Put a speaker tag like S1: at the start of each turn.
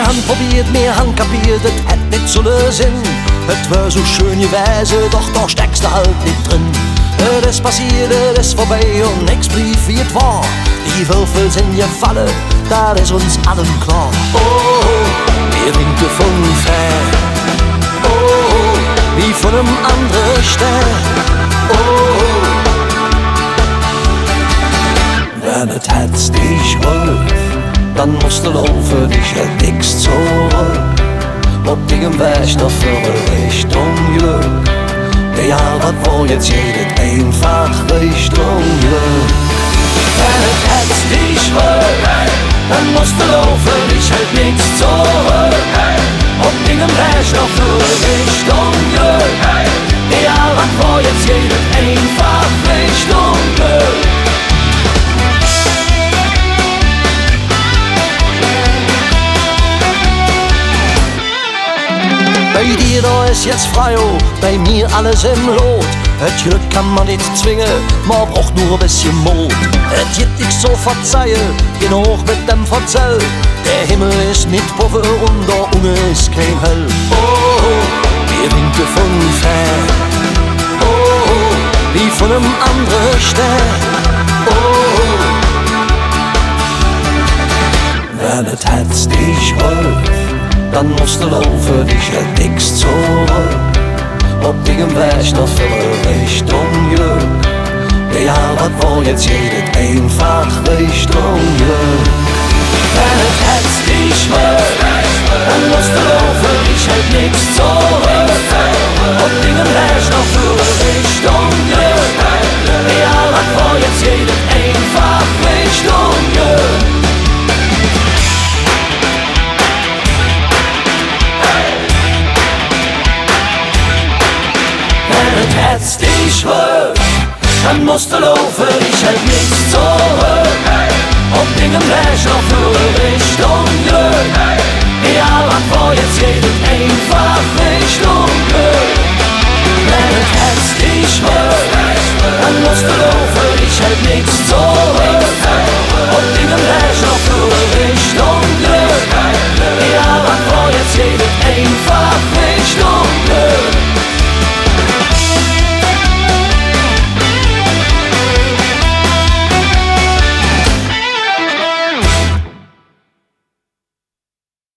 S1: Wir han probiert, wir han kapiert, et hätt nicht sollen Sinn. Et wär so schön gewesen, doch da steckst du halt nicht drin. Es ist passiert, es ist vorbei und nix blieb wie es war. Die Würfel sind gefallen, das ist uns allen klar. Oh, wir winken von Fan. Oh, wie von einem anderen Stern. Oh, wenn es hätt's dich wollt, dann musst du laufen, dich hält nix zurück. Auf dem Weg noch für Richtung Glück. Ja, was war jetzt jedes einfach Richtung Glück. Wenn es hätt's dich wollt, dann musst du laufen, dich hält nix zurück. Auf dem Weg noch für Richtung Glück. Ja, was war jetzt jedes einfach Richtung Glück. Bei dir da ist jetzt frei, oh, bei mir alles im Lot. Et Glück kann man nicht zwingen, man braucht nur ein bisschen Mut. Et geht dich so verzeihen, genug mit dem Verzell. Der Himmel ist nicht Puffer und da unten ist kein Höll. Oh, wir winken von Fan. Oh, wie von einem anderen Stern. Oh, wenn es hätt's dich wollt, dann musst du laufen, dich hält nix zurück. Auf dem Weg noch für Richtung Glück. Ja, was war jetzt jedes einfach Richtung Glück. Wenn es hätt's dich wollt, dann musst du laufen, dich hält nix zurück. Auf dem Weg noch für Richtung Glück. Ja, was war jetzt jedes einfach Richtung Glück. Hätt's dich wollt, dann musst du laufen, ich hält nichts zurück. Auf dem Weg noch für Richtung Glück.